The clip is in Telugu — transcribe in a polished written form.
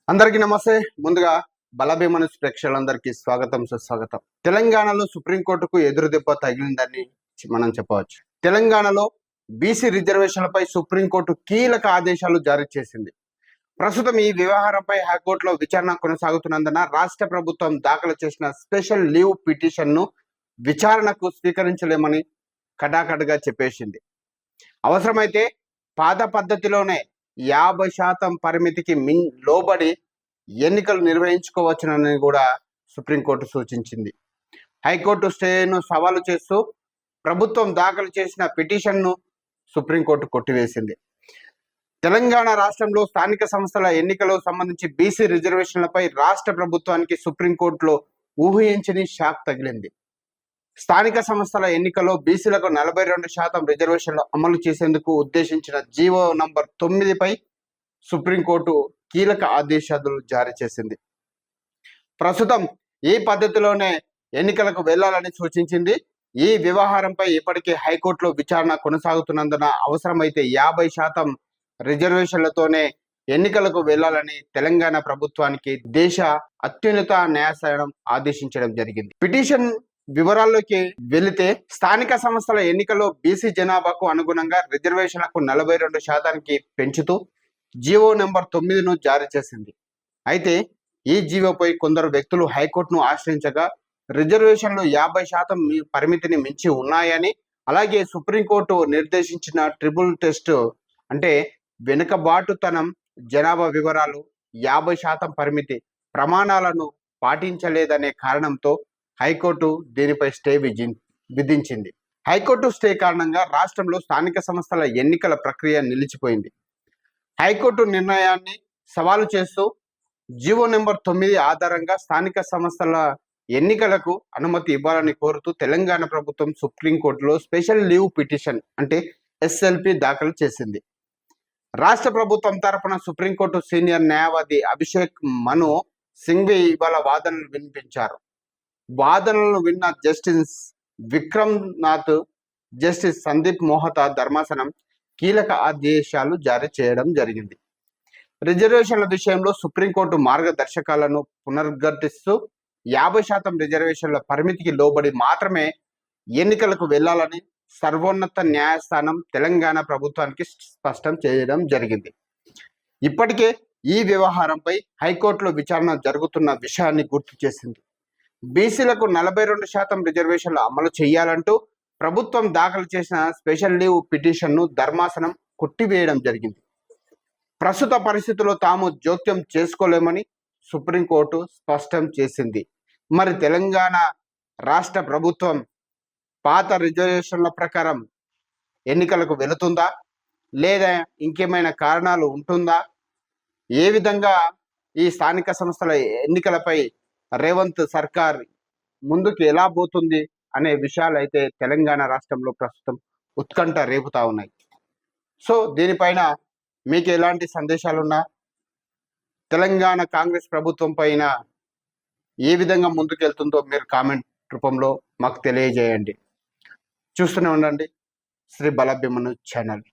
అందరికీ నమస్తే. ముందుగా బలభీమను ప్రేక్షకులందరికీ స్వాగతం సుస్వాగతం. తెలంగాణలో సుప్రీంకోర్టుకు ఎదురు దెబ్బ తగిలిందని మనం చెప్పవచ్చు. తెలంగాణలో బీసీ రిజర్వేషన్లపై సుప్రీంకోర్టు కీలక ఆదేశాలు జారీ చేసింది. ప్రస్తుతం ఈ వ్యవహారంపై హైకోర్టులో విచారణ కొనసాగుతున్నందున రాష్ట్ర ప్రభుత్వం దాఖలు చేసిన స్పెషల్ లీవ్ పిటిషన్ను విచారణకు స్వీకరించలేమని కటాకటుగా చెప్పేసింది. అవసరమైతే పాత పద్ధతిలోనే 50% పరిమితికి లోబడి ఎన్నికలు నిర్వహించుకోవచ్చునని కూడా సుప్రీంకోర్టు సూచించింది. హైకోర్టు స్టేను సవాలు చేస్తూ ప్రభుత్వం దాఖలు చేసిన పిటిషన్ను సుప్రీంకోర్టు కొట్టివేసింది. తెలంగాణ రాష్ట్రంలో స్థానిక సంస్థల ఎన్నికలకు సంబంధించి బీసీ రిజర్వేషన్లపై రాష్ట్ర ప్రభుత్వానికి సుప్రీంకోర్టులో ఊహించని షాక్ తగిలింది. స్థానిక సంస్థల ఎన్నికల్లో బీసీలకు 42% రిజర్వేషన్లు అమలు చేసేందుకు ఉద్దేశించిన జీవో నంబర్ 9పై సుప్రీంకోర్టు కీలక ఆదేశాలు జారీ చేసింది. ప్రస్తుతం ఈ పద్ధతిలోనే ఎన్నికలకు వెళ్లాలని సూచించింది. ఈ వ్యవహారంపై ఇప్పటికే హైకోర్టులో విచారణ కొనసాగుతున్నందున అవసరమైతే 50% రిజర్వేషన్లతోనే ఎన్నికలకు వెళ్లాలని తెలంగాణ ప్రభుత్వానికి దేశ అత్యున్నత న్యాయస్థానం ఆదేశించడం జరిగింది. పిటిషన్ వివరాల్లోకి వెళితే స్థానిక సంస్థల ఎన్నికల్లో బీసీ జనాభాకు అనుగుణంగా రిజర్వేషన్లకు 42% పెంచుతూ జీవో నెంబర్ 9ను జారీ చేసింది. అయితే ఈ జీవోపై కొందరు వ్యక్తులు హైకోర్టును ఆశ్రయించగా రిజర్వేషన్లు 50% పరిమితిని మించి ఉన్నాయని, అలాగే సుప్రీంకోర్టు నిర్దేశించిన ట్రిపుల్ టెస్ట్ అంటే వెనుకబాటుతనం జనాభా వివరాలు 50% పరిమితి ప్రమాణాలను పాటించలేదనే కారణంతో హైకోర్టు దీనిపై స్టే విధించింది. హైకోర్టు స్టే కారణంగా రాష్ట్రంలో స్థానిక సంస్థల ఎన్నికల ప్రక్రియ నిలిచిపోయింది. హైకోర్టు నిర్ణయాన్ని సవాలు చేస్తూ జీవో నెంబర్ 9 ఆధారంగా స్థానిక సంస్థల ఎన్నికలకు అనుమతి ఇవ్వాలని కోరుతూ తెలంగాణ ప్రభుత్వం సుప్రీంకోర్టులో స్పెషల్ లీవ్ పిటిషన్ అంటే ఎస్ఎల్పి దాఖలు చేసింది. రాష్ట్ర ప్రభుత్వం తరపున సుప్రీంకోర్టు సీనియర్ న్యాయవాది అభిషేక్ మను సింఘ్వి ఇవాళ వాదనలు వినిపించారు. వాదనలను విన్న జస్టిస్ విక్రమ్ నాథ్, జస్టిస్ సందీప్ మోహతా ధర్మాసనం కీలక ఆదేశాలు జారీ చేయడం జరిగింది. రిజర్వేషన్ల విషయంలో సుప్రీంకోర్టు మార్గదర్శకాలను పునరుద్ధరిస్తూ 50% రిజర్వేషన్ల పరిమితికి లోబడి మాత్రమే ఎన్నికలకు వెళ్లాలని సర్వోన్నత న్యాయస్థానం తెలంగాణ ప్రభుత్వానికి స్పష్టం చేయడం జరిగింది. ఇప్పటికే ఈ వ్యవహారంపై హైకోర్టులో విచారణ జరుగుతున్న విషయాన్ని గుర్తు చేసింది. బీసీలకు 42% రిజర్వేషన్లు అమలు చేయాలంటూ ప్రభుత్వం దాఖలు చేసిన స్పెషల్ లీవ్ పిటిషన్ను ధర్మాసనం కొట్టివేయడం జరిగింది. ప్రస్తుత పరిస్థితుల్లో తాము జోక్యం చేసుకోలేమని సుప్రీంకోర్టు స్పష్టం చేసింది. మరి తెలంగాణ రాష్ట్ర ప్రభుత్వం పాత రిజర్వేషన్ల ప్రకారం ఎన్నికలకు వెళుతుందా, లేదా ఇంకేమైనా కారణాలు ఉంటుందా, ఏ విధంగా ఈ స్థానిక సంస్థల ఎన్నికలపై రేవంత్ సర్కార్ ముందుకు ఎలా పోతుంది అనే విషయాలు అయితే తెలంగాణ రాష్ట్రంలో ప్రస్తుతం ఉత్కంఠ రేపుతా ఉన్నాయి. సో దీనిపైన మీకు ఎలాంటి సందేశాలున్నా, తెలంగాణ కాంగ్రెస్ ప్రభుత్వం పైన ఏ విధంగా ముందుకెళ్తుందో మీరు కామెంట్ రూపంలో మాకు తెలియజేయండి. చూస్తూనే ఉండండి శ్రీ బలభీమను ఛానల్.